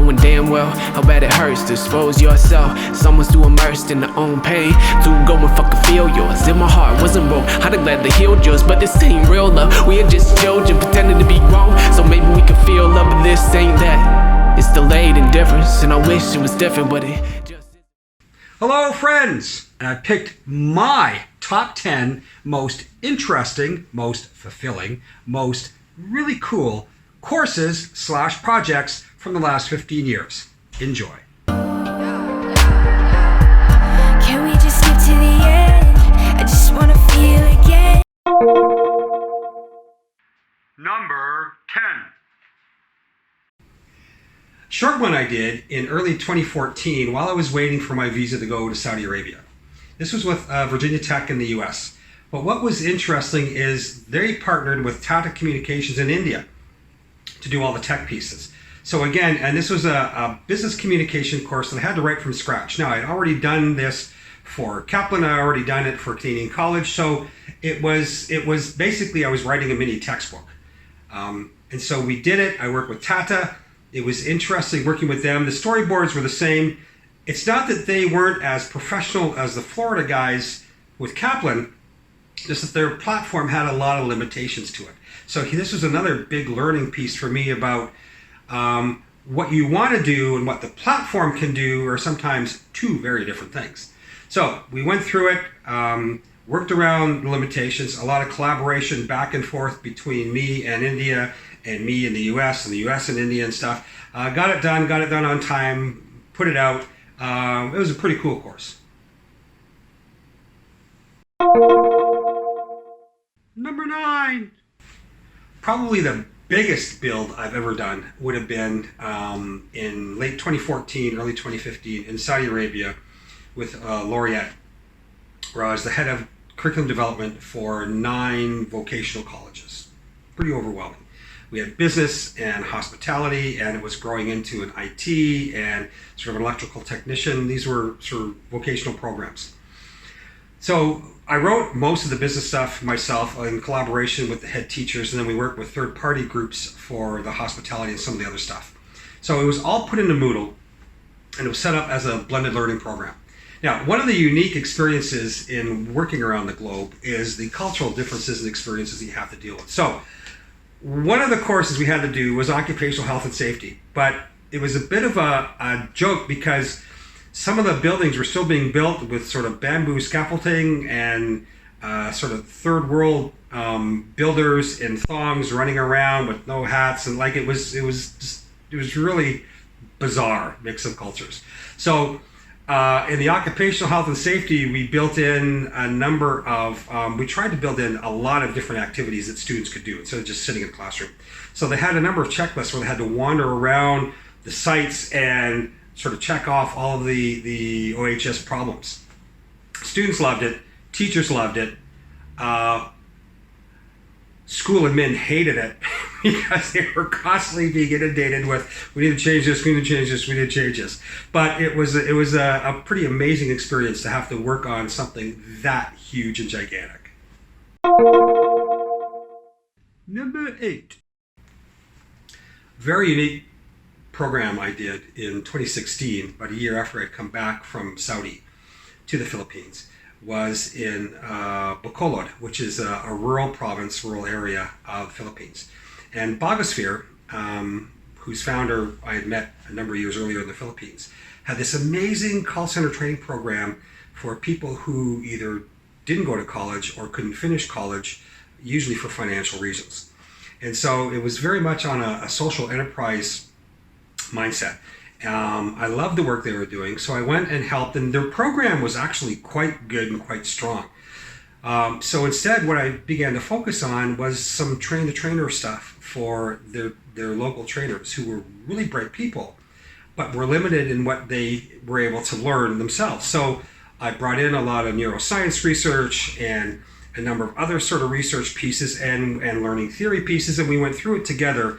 knowing damn well how bad it hurts to expose yourself. Someone's too immersed in their own pain to go and fucking feel yours. If my heart wasn't broke, I'd have gladly healed yours. But this ain't real love, we are just children pretending to be grown. So maybe we can feel love, but this ain't that. It's delayed indifference, and I wish it was different, but it just isn't. Hello friends, and I picked my top 10 most interesting, most fulfilling, most really cool courses / projects from the last 15 years. Enjoy. Can we just skip to the end? I just want to feel again. Number 10. Short one I did in early 2014 while I was waiting for my visa to go to Saudi Arabia. This was with Virginia Tech in the US. But what was interesting is they partnered with Tata Communications in India to do all the tech pieces. So again, and this was a business communication course that I had to write from scratch. Now, I'd already done this for Kaplan, I already done it for Canadian College, so it was basically I was writing a mini textbook. And so we did it. I worked with Tata. It was interesting working with them. The storyboards were the same. It's not that they weren't as professional as the Florida guys with Kaplan, just that their platform had a lot of limitations to it. So this was another big learning piece for me about what you want to do and what the platform can do are sometimes two very different things. So we went through it, worked around the limitations, a lot of collaboration back and forth between me and India and me in the US and the US and India and stuff. Got it done on time, put it out. It was a pretty cool course. Number 9. Probably the biggest build I've ever done would have been in late 2014, early 2015 in Saudi Arabia with Laureate, where I was the head of curriculum development for 9 vocational colleges. Pretty overwhelming. We had business and hospitality, and it was growing into an IT and sort of an electrical technician. These were sort of vocational programs. So I wrote most of the business stuff myself in collaboration with the head teachers, and then we worked with third-party groups for the hospitality and some of the other stuff. So it was all put into Moodle, and it was set up as a blended learning program. Now, one of the unique experiences in working around the globe is the cultural differences and experiences that you have to deal with. So one of the courses we had to do was occupational health and safety, but it was a bit of a joke because some of the buildings were still being built with sort of bamboo scaffolding and sort of third world builders in thongs running around with no hats, and like it was really bizarre mix of cultures. So in the occupational health and safety, we built in a number of, we tried to build in a lot of different activities that students could do instead of just sitting in the classroom. So they had a number of checklists where they had to wander around the sites and sort of check off all of the OHS problems. Students loved it, teachers loved it, school admin hated it because they were constantly being inundated with, we need to change this, we need to change this, we need to change this. But it was a pretty amazing experience to have to work on something that huge and gigantic. Number 8. Very unique program I did in 2016, about a year after I'd come back from Saudi to the Philippines, was in Bacolod, which is a rural province, rural area of the Philippines. And Bagosphere, whose founder I had met a number of years earlier in the Philippines, had this amazing call center training program for people who either didn't go to college or couldn't finish college, usually for financial reasons. And so it was very much on a social enterprise mindset. I loved the work they were doing, so I went and helped, and their program was actually quite good and quite strong. So instead, what I began to focus on was some train-the-trainer stuff for their local trainers who were really bright people, but were limited in what they were able to learn themselves. So I brought in a lot of neuroscience research and a number of other sort of research pieces and learning theory pieces, and we went through it together.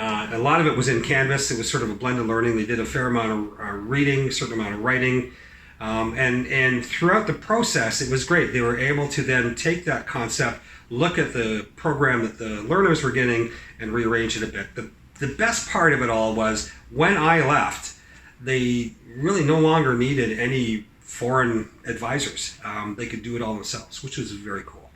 A lot of it was in Canvas. It was sort of a blended learning. They did a fair amount of reading, a certain amount of writing. And throughout the process, it was great. They were able to then take that concept, look at the program that the learners were getting, and rearrange it a bit. The the best part of it all was when I left, they really no longer needed any foreign advisors. They could do it all themselves, which was very cool.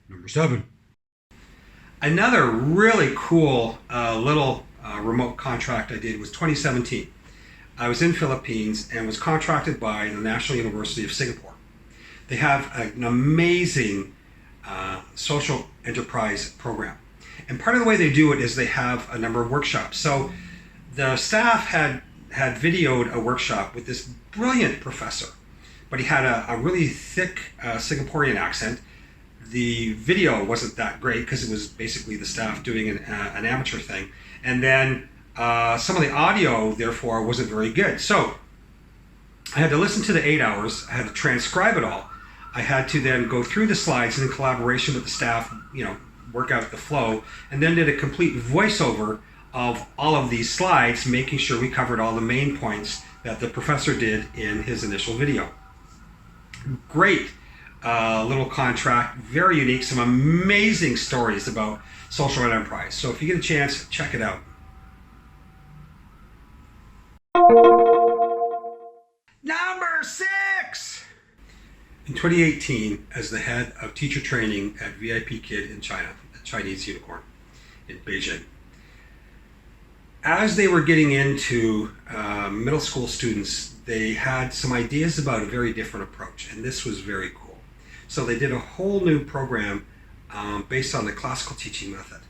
Number 7. Another really cool little remote contract I did was 2017. I was in Philippines and was contracted by the National University of Singapore. They have an amazing social enterprise program. And part of the way they do it is they have a number of workshops. So the staff had videoed a workshop with this brilliant professor, but he had a really thick Singaporean accent. The video wasn't that great because it was basically the staff doing an amateur thing. And then some of the audio, therefore, wasn't very good. So I had to listen to the 8 hours. I had to transcribe it all. I had to then go through the slides and in collaboration with the staff, work out the flow, and then did a complete voiceover of all of these slides, making sure we covered all the main points that the professor did in his initial video. Great little contract, very unique, some amazing stories about social enterprise. So if you get a chance, check it out. Number 6! In 2018, as the head of teacher training at VIPKID in China, a Chinese unicorn in Beijing, as they were getting into middle school students, they had some ideas about a very different approach, and this was very cool. So they did a whole new program based on the classical teaching method.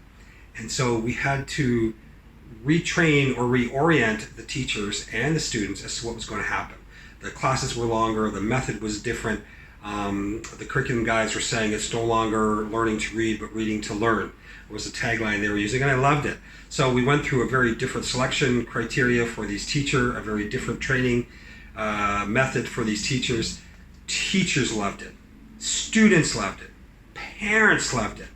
And so we had to retrain or reorient the teachers and the students as to what was going to happen. The classes were longer, the method was different. The curriculum guys were saying it's no longer learning to read, but reading to learn. It was a tagline they were using, and I loved it. So we went through a very different selection criteria for these teachers, a very different training method for these teachers. Teachers loved it. Students loved it. Parents loved it.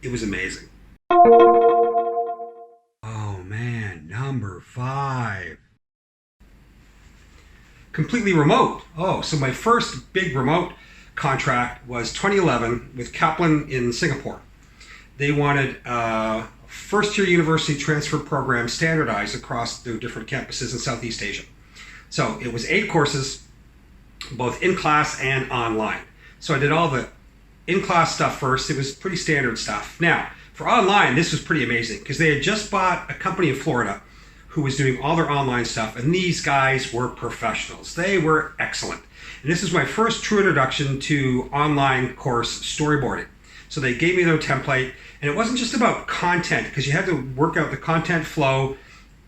It was amazing. Oh man, number 5. Completely remote. Oh, so my first big remote contract was 2011 with Kaplan in Singapore. They wanted a first-year university transfer program standardized across their different campuses in Southeast Asia. So it was 8 courses, both in-class and online. So I did all the in-class stuff first. It was pretty standard stuff. Now, for online, this was pretty amazing because they had just bought a company in Florida who was doing all their online stuff, and these guys were professionals. They were excellent. And this was my first true introduction to online course storyboarding. So they gave me their template, and it wasn't just about content, because you had to work out the content flow,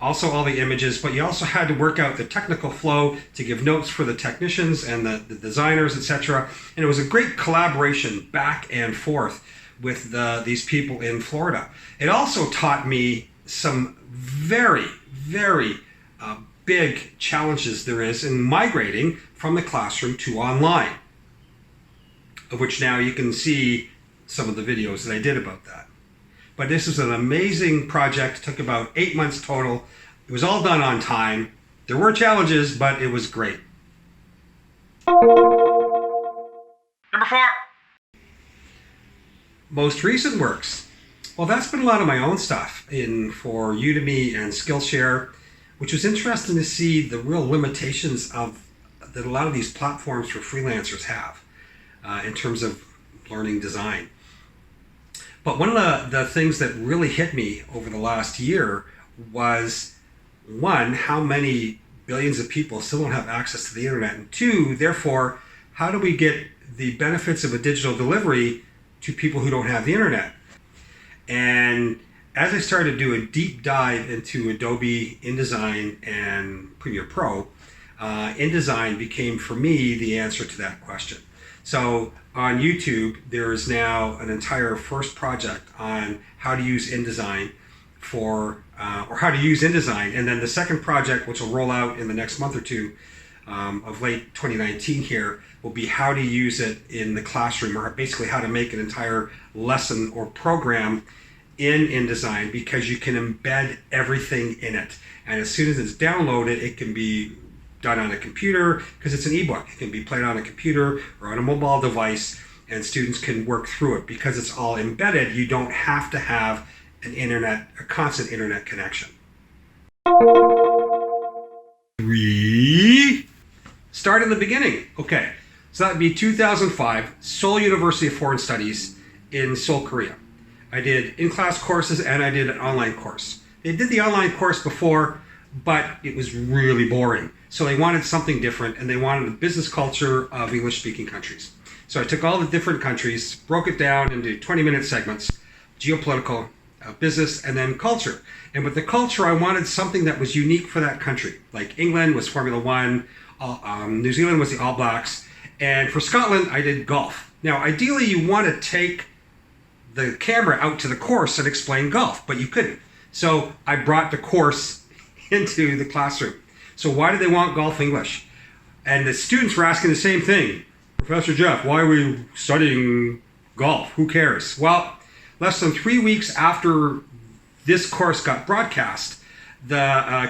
also all the images, but you also had to work out the technical flow to give notes for the technicians and the designers, etc. And it was a great collaboration back and forth with these people in Florida. It also taught me some very, very big challenges there is in migrating from the classroom to online, of which now you can see some of the videos that I did about that. But this was an amazing project. It took about 8 months total. It was all done on time. There were challenges, but it was great. Number 4. Most recent works. Well, that's been a lot of my own stuff for Udemy and Skillshare, which was interesting to see the real limitations that a lot of these platforms for freelancers have in terms of learning design. But one of the things that really hit me over the last year was, 1, how many billions of people still don't have access to the internet, and 2, therefore, how do we get the benefits of a digital delivery to people who don't have the internet? And as I started to do a deep dive into Adobe InDesign and Premiere Pro, InDesign became for me the answer to that question. So on YouTube, there is now an entire first project on how to use InDesign or how to use InDesign. And then the second project, which will roll out in the next month or two of late 2019 here, will be how to use it in the classroom, or basically how to make an entire lesson or program in InDesign, because you can embed everything in it. And as soon as it's downloaded, it can be done on a computer, because it's an ebook. It can be played on a computer or on a mobile device. and students can work through it because it's all embedded. You don't have to have a constant internet connection. 3. Start in the beginning. Okay, so that would be 2005, Seoul University of Foreign Studies in Seoul, Korea. I did in-class courses and I did an online course. They did the online course before, but it was really boring. So they wanted something different, and they wanted a business culture of English-speaking countries. So I took all the different countries, broke it down into 20-minute segments, geopolitical, business, and then culture. And with the culture, I wanted something that was unique for that country. Like England was Formula One, New Zealand was the All Blacks, and for Scotland, I did golf. Now, ideally, you want to take the camera out to the course and explain golf, but you couldn't. So I brought the course into the classroom. So why did they want golf English? And the students were asking the same thing. Professor Jeff, why are we studying golf? Who cares? Well, less than 3 weeks after this course got broadcast, the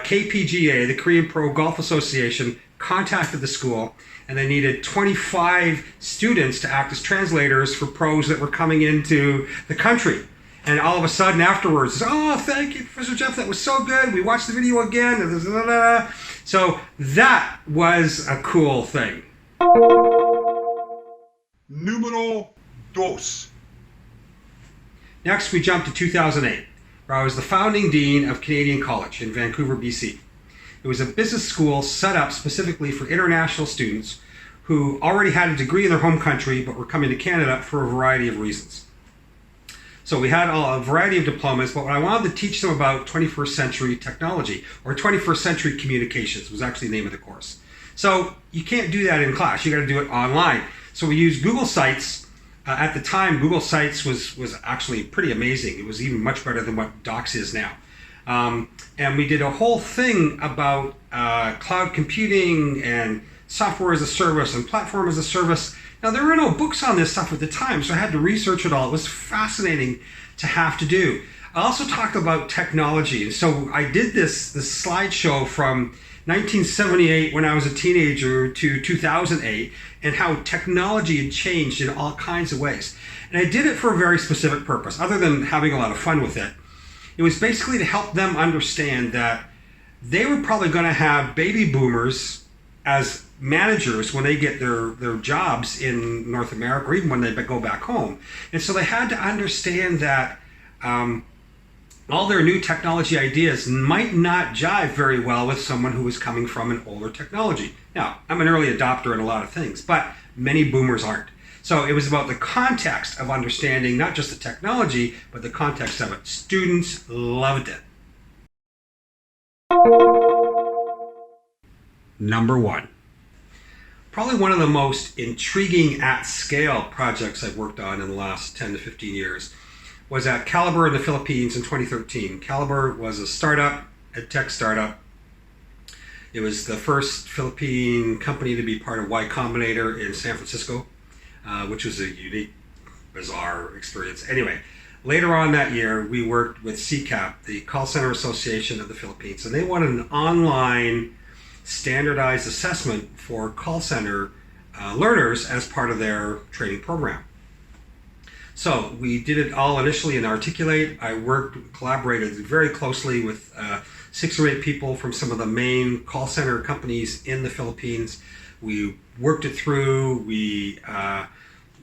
KPGA, the Korean Pro Golf Association, contacted the school, and they needed 25 students to act as translators for pros that were coming into the country. And all of a sudden afterwards, oh, thank you, Professor Jeff, that was so good. We watched the video again. So that was a cool thing. Numero dos. Next, we jump to 2008, where I was the founding dean of Canadian College in Vancouver, BC. It was a business school set up specifically for international students who already had a degree in their home country but were coming to Canada for a variety of reasons. So we had a variety of diplomas, but what I wanted to teach them about 21st century technology, or 21st century communications was actually the name of the course. So you can't do that in class, you got to do it online. So we used Google Sites. At the time, Google Sites was actually pretty amazing. It was even much better than what Docs is now. And we did a whole thing about cloud computing and software as a service and platform as a service. Now, there were no books on this stuff at the time, so I had to research it all. It was fascinating to have to do. I also talked about technology. And so I did this slideshow from 1978 when I was a teenager to 2008 and how technology had changed in all kinds of ways. And I did it for a very specific purpose, other than having a lot of fun with it. It was basically to help them understand that they were probably going to have baby boomers as managers when they get their jobs in North America, or even when they go back home. And so they had to understand that all their new technology ideas might not jive very well with someone who was coming from an older technology. Now, I'm an early adopter in a lot of things, but many boomers aren't. So it was about the context of understanding not just the technology, but the context of it. Students loved it. Number 1. Probably one of the most intriguing at-scale projects I've worked on in the last 10 to 15 years was at Kalibrr in the Philippines in 2013. Kalibrr was a startup, a tech startup. It was the first Philippine company to be part of Y Combinator in San Francisco, which was a unique, bizarre experience. Anyway, later on that year, we worked with CCAP, the Call Center Association of the Philippines, and they wanted an online standardized assessment for call center learners as part of their training program. So we did it all initially in Articulate. I collaborated very closely with 6 or 8 people from some of the main call center companies in the Philippines. We worked it through. We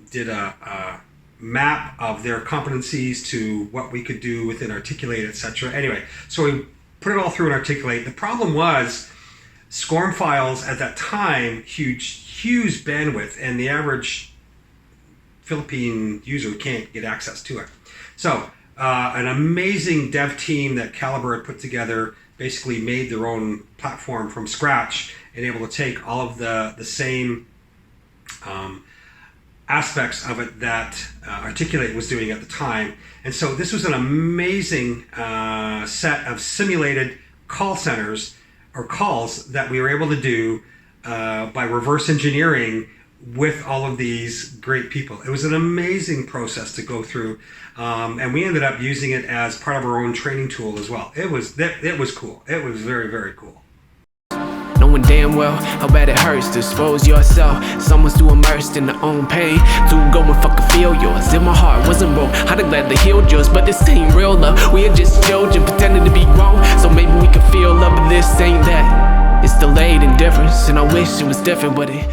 did a map of their competencies to what we could do within Articulate, etc. Anyway, so we put it all through in Articulate. The problem was SCORM files at that time, huge bandwidth, and the average Philippine user can't get access to it. So an amazing dev team that Kalibrr had put together basically made their own platform from scratch and able to take all of the same aspects of it that Articulate was doing at the time. And so this was an amazing set of simulated call centers or calls that we were able to do by reverse engineering with all of these great people. It was an amazing process to go through, and we ended up using it as part of our own training tool as well. It was cool. It was very, very cool. No knowing damn well how bad it hurts to expose yourself. Someone's too immersed in their own pain to go and fucking feel yours. If my heart wasn't broke, I'd have gladly healed yours. But this ain't real love, we are just children pretending to be grown. So maybe we can feel love, but this ain't that. It's delayed indifference, and I wish it was different, but it